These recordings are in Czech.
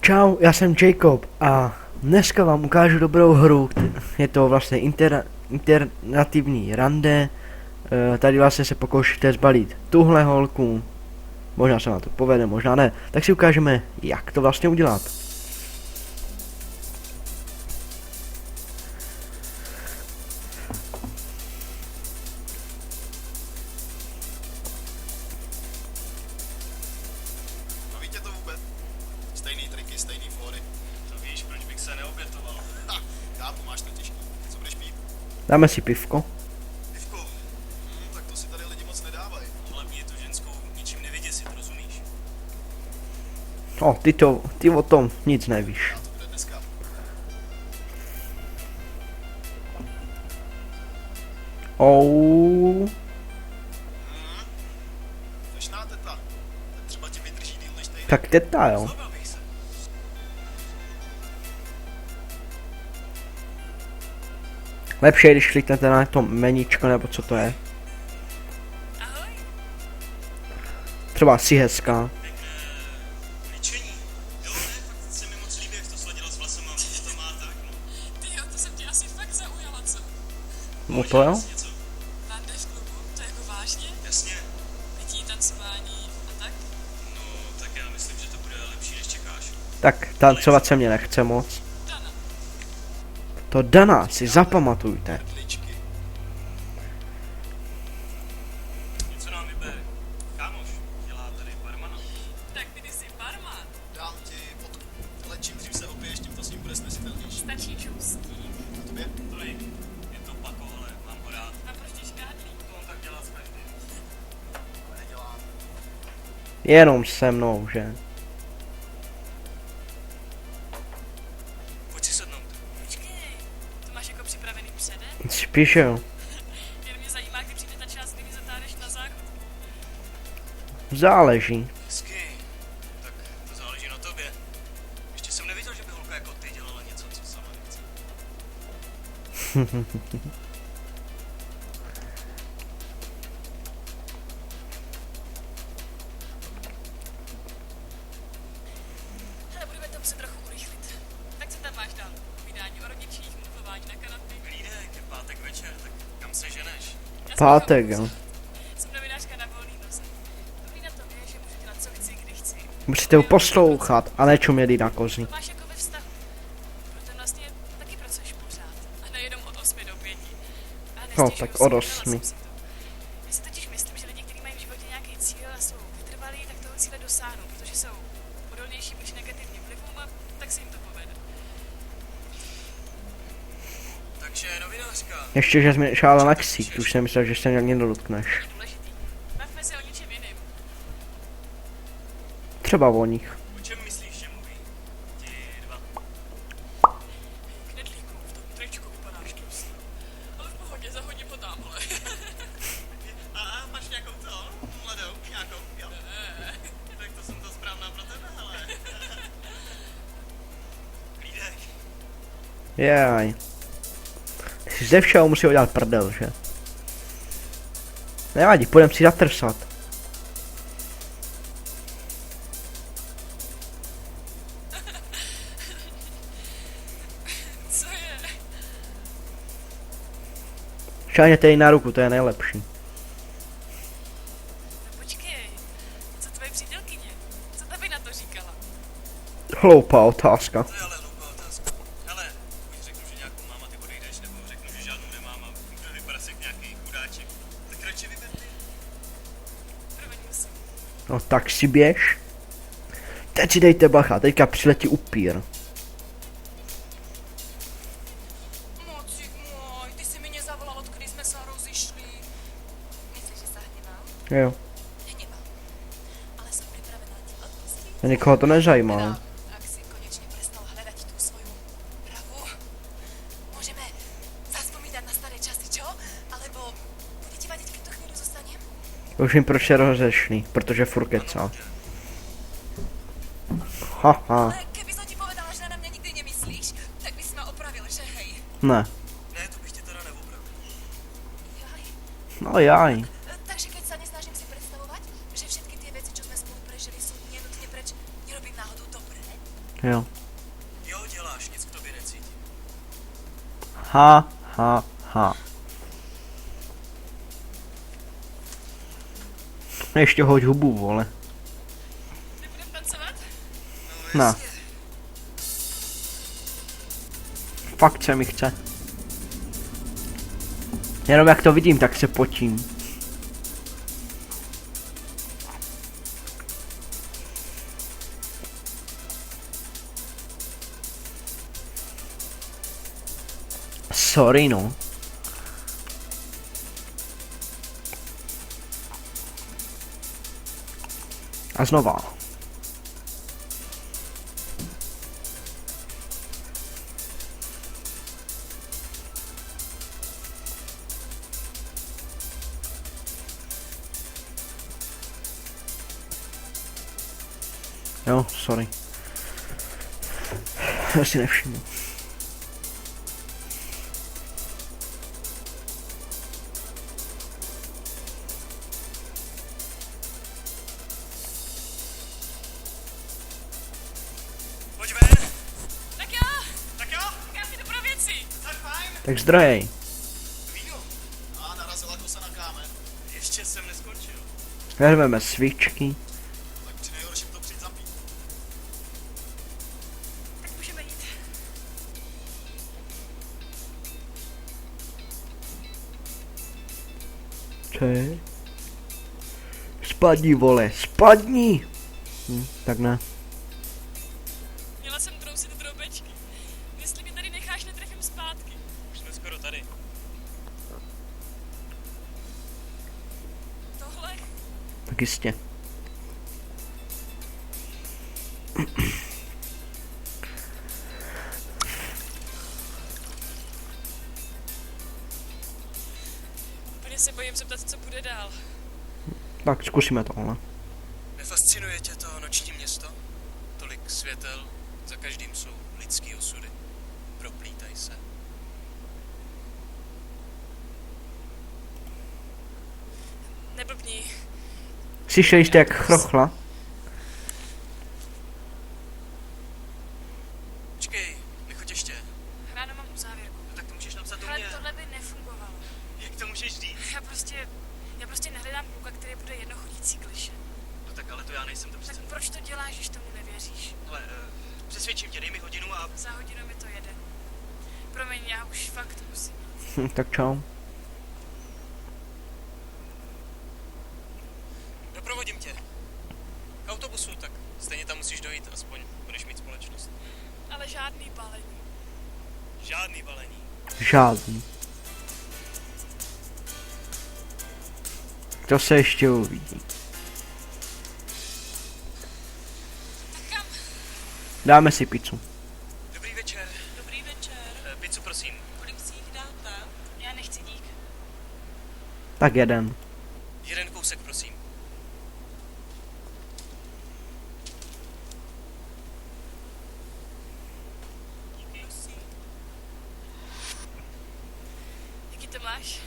Čau, já jsem Jacob a dneska vám ukážu dobrou hru. Je to vlastně internativní rande. Tady vlastně se pokoušíte zbalit tuhle holku. Možná se vám to povede, možná ne. Tak si ukážeme, jak to vlastně udělat. Baví tě to vůbec? Stejný triky, stejný fóry. To víš, proč bych se neobětoval? Ha, chápu, máš to těžký. Co budeš pít? Dáme si pivko. Pivko? Tak to si tady lidi moc nedávají. Ale mě tu ženskou ničím nevyděsit, rozumíš? Ty o tom nic nevíš. A to bude dneska. Fešná teta. Tak třeba ti vydrží díl než týden. Tak teta jo. Zlobil bych se. Lepší je, když kliknete na to meničko nebo co to je. Ahoj. Třeba si hezká. Ličení. Jo, ne, fakt se mi moc líbí, jak to sladilo s vlasama. To má tak, no. Ty jo, to jsem tě asi fakt zaujala, co? No to jo. Něco? Rande v klubu? To jako vážně? Jasně. Pití, tancování a tak? No, tak já myslím, že to bude lepší, než čekáš. Tak tancovat se mě nechce moc. Dana. To Dana si zapamatujte. Hrdličky. Něco nám vybere. Kámoš, dělá tady barmana. Tak ty jsi barman. Dám ti fotku. Ale čím dřív se opiješ, tím to s ním bude snesitelnější. Stačí čustí. A tobě? Tolik. Je to pako, ale mám ho rád. A proč ti škádlí? To on tak dělá s každým. Ale nedělám. Jenom se mnou, že? Pojď si sednout. Počkej, to máš jako připravený předem? Spíš jo. Jen mě zajímá, kdy přijde ta část, kdy mi zatáhneš na záchod. Záleží. Hezky. Tak to záleží na tobě. Ještě jsem neviděl, že by holka jako ty dělala něco, co sama nechce. Hele, budeme to muset trochu urychlit. Tak co tam máš dál? Vydání o rodičích, mluvování na kanapě. Klídek, je pátek večer, tak kam se ženeš? Já jsem Pátek, jako- jo. Jsem novinářka na volný noze. Dobrý na tom je, že můžu dělat co chci, kdy chci. Musíte ho poslouchat a ne čumět na kozy. To máš jako ve vztahu. Proto vlastně taky pracuješ pořád. A nejenom od 8 do 5. A No, nestěžuju tak si, od nedala 8. jsem si to. Já si totiž myslím, že lidi, kteří mají v životě nějaký cíl a jsou vytrvalí, tak toho cíle dosáhnou, protože jsou odolnější vůči negativním vlivům a tak se jim to povede. Takže novinářka. Ještě, že jsi mi šála na ksík, už jsem myslel, že se nějak někdo dotkneš. Je důležitý. Bavme se o něčem jiným. Třeba o nich. O čem myslíš, že mluví? Ti dva. Knedlíku, v tom tričku vypadáš tlustý. Ale v pohodě, zahodím ho tamhle. A máš nějakou to? Mladou? Nějakou? Jo. Tak to jsem to správná pro tebe, hele. Klídek. Jaj. Ty ze všeho musí udělat prdel, že? Nevadí, půjdem si zatrsat. Co je? Šáhněte jí na ruku, to je nejlepší. No počkej. Co tvoje přítelkyně? Co ta by na to říkala? Hloupá otázka. To je ale hloupá otázka. Hele, buď řeknu, že nějakou mám a ty odejdeš, nebo řeknu, že žádnou nemám a budu vypadat jak nějaký chudáček. Tak radši vyber ty. Promiň, musím. No tak si běž. Teď si dejte bacha, teďka přiletí upír. Mocik můj, ty jsi mi nezavolal, odkdy jsme se rozišli. Myslíš, že se hněvám? Jo, Hněvám. Ale jsem připravená ti odpustit. nikoho to nezajímá. Teda, ak si konečně prestal hledať tú svoju pravu, môžeme zaspomínať na staré časy, čo? Alebo bude ti vadiť, keď to chvíľu zostanem? Už vím, proč je rozešlý, protože furt kecá. Haha, Ale keby som ti povedala, že na mňa nikdy nemyslíš, tak by si ma opravil, že hej? ne. Ne, to bych tě teda neopravil. Jaj. No jaj. Takže keď sa nesnažím si predstavovať, že všetky tie veci, čo sme spolu prežili, sú nenutne preč, nerobím náhodou dobré? Jo. Jo, děláš, nic k tobě necítím. Ha, ha, ha. Ještě hoď hubu, vole. Nebudem tancovat? Na. Fakt se mi chce. Jenom jak to vidím, tak se potím. Sorry, no. A znova. Jo, sorry. Já si nevšimnu. Pojď ven! Tak jo, Tak jo, já si jdu pro věci. tak fajn. Tak zdrojej. Víno. A narazila kosa na kámen. Ještě jsem neskončil. Vezmeme svíčky. Tak při nejhorším to přijď zapít. Tak můžeme jít. Co je? Spadni, vole, spadni! Tak ne. Měla jsem trousit droubečky. Jestli mě tady necháš, netrefím zpátky. Už jsme skoro tady. Tohle? Tak jistě. Úplně se bojím zeptat, co bude dál. Tak zkusíme tohle. Nefascinuje tě to noční město? Tolik světel, za každým jsou lidský osudy. Proplítaj se. Neblbni. Slyšeli jste jak chrochla? Počkej, nechoď ještě. Ráno mám uzávěrku. No tak to můžeš napsat do Ale mě. tohle by nefungovalo. Jak to můžeš říct? Já prostě nehledám kluka, který bude jednochodící kliše. No tak ale to já nejsem, to Tak přece... proč to děláš, když tomu nevěříš? Ale přesvědčím tě, dej mi hodinu a... Za hodinu mi to jede. Promiň, já už fakt musím. Tak čau. Doprovodím tě. K autobusu, tak stejně tam musíš dojít, aspoň budeš mít společnost. Ale žádný balení. Žádný balení. Žádný. To se ještě uvidí. Tak kam? Dáme si pizzu. Dobrý večer. Dobrý večer. Pizzu prosím. Kolik si jich dáte? Já nechci dík. Tak jeden. Jeden kousek prosím. Jaký to máš?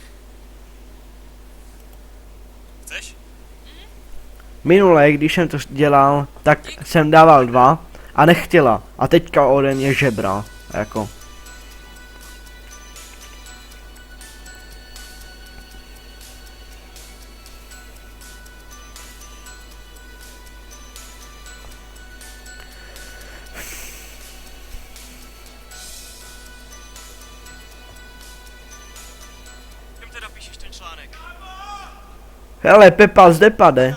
Chceš? Minule, když jsem to dělal, tak jsem dával 2 a nechtěla. A teďka ode mě žebra. Jako. Kam teda píšeš ten článek? Hele, Pepa zde pade.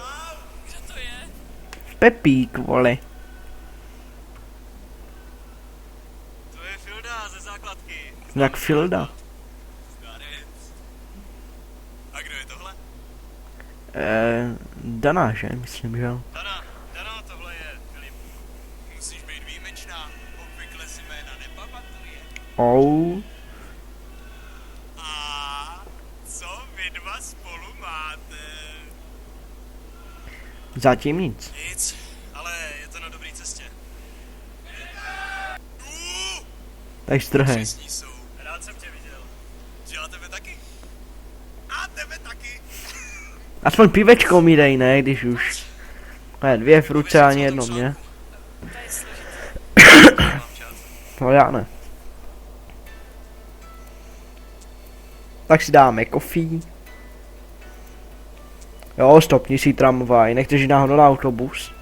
Kdo to je? Pepík, vole. To je Filda ze základky. Jak Filda. Zdarec. A kdo je tohle? Dana, že? Myslím, že jo. Dana, tohle je Filip. Musíš být výjimečná. Obvykle si jména nepamatuje. Oh. A co vy dva spolu máte? Zatím nic. Nic, ale je to na dobré cestě. Tak strhej. Přesní jsou. Rád jsem tě viděl. Že a tebe taky? A tebe taky. Aspoň pivečko mi dej, ne, když už. Ne, 2 v ruce ani jedno mě. To je složitý. No já ne. Tak si dáme kofí. Jo, stopni si tramvaj, nechceš jít náhodou na autobus.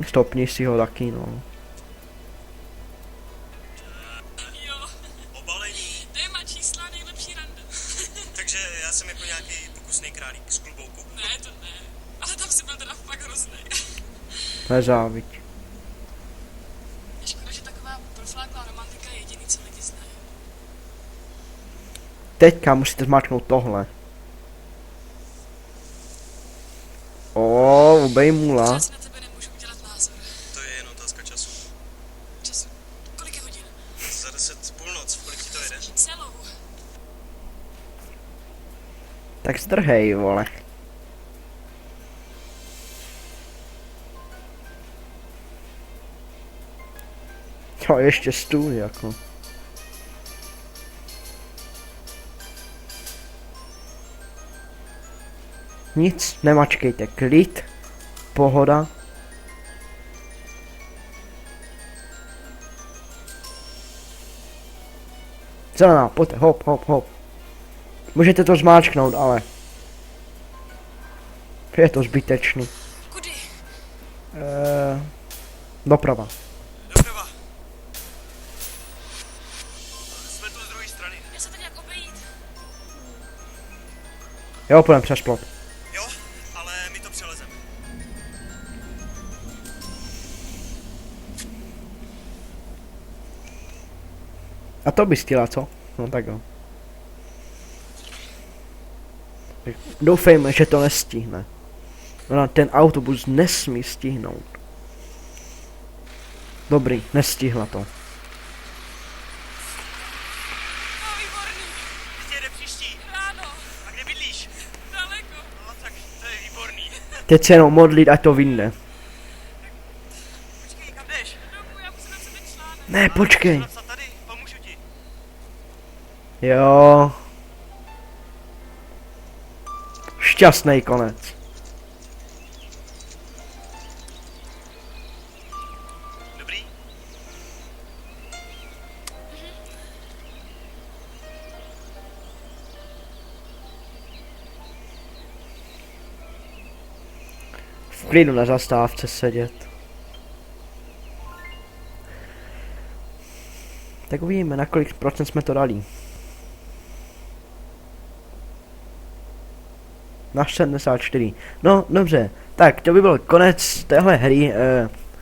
Stopni si ho taky, no. Jo, Obalení. téma čísla nejlepší rande. Takže já jsem jako nějaký pokusný králík z klobouku. Ne, to ne. Ale tam si byl teda fakt hrozný. Nezáviď. Je škoda, že taková profláklá romantika je jediný, co lidi znají. Teďka musíte zmáčknout tohle. O, obejmula. Já si na tebe nemůžu udělat názor. To je jen otázka času. Času. Kolik je hodin? Za 10 půlnoc, v kolik ti to jede? Celou. Tak zdrhej, vole. Jo, ještě stůl, jako. Nic, nemačkejte, klid, pohoda. Zelená, pojďte, hop, hop, hop. Můžete to zmáčknout, ale je to zbytečný. Kudy? Doprava. Doprava. Jsme tu z druhé strany. Já se tady jak obejít. Jo, půjdem přes plot. Jo, ale my to přelezeme. A to by stihla, co? No tak jo. Tak doufejme, že to nestihne. Ona ten autobus nesmí stihnout. Dobrý, nestihla to. No, výborný. Kde jede příští? Ráno. A kde bydlíš? Daleko. No tak to je výborný. Teď se jenom modlit, ať to vyjde. Počkej, kam jdeš? Domů, já musím napsat ten článek. Ne, počkej. Napsat tady, pomůžu ti. Jo. Šťastný konec. Dobrý? V klidu na zastávce sedět. Tak uvidíme, na kolik procent jsme to dali. Na 74. No, dobře. Tak, to by byl konec téhle hry.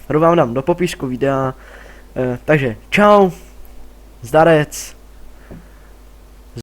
Hru vám dám do popisku videa. Takže, čau. Zdarec.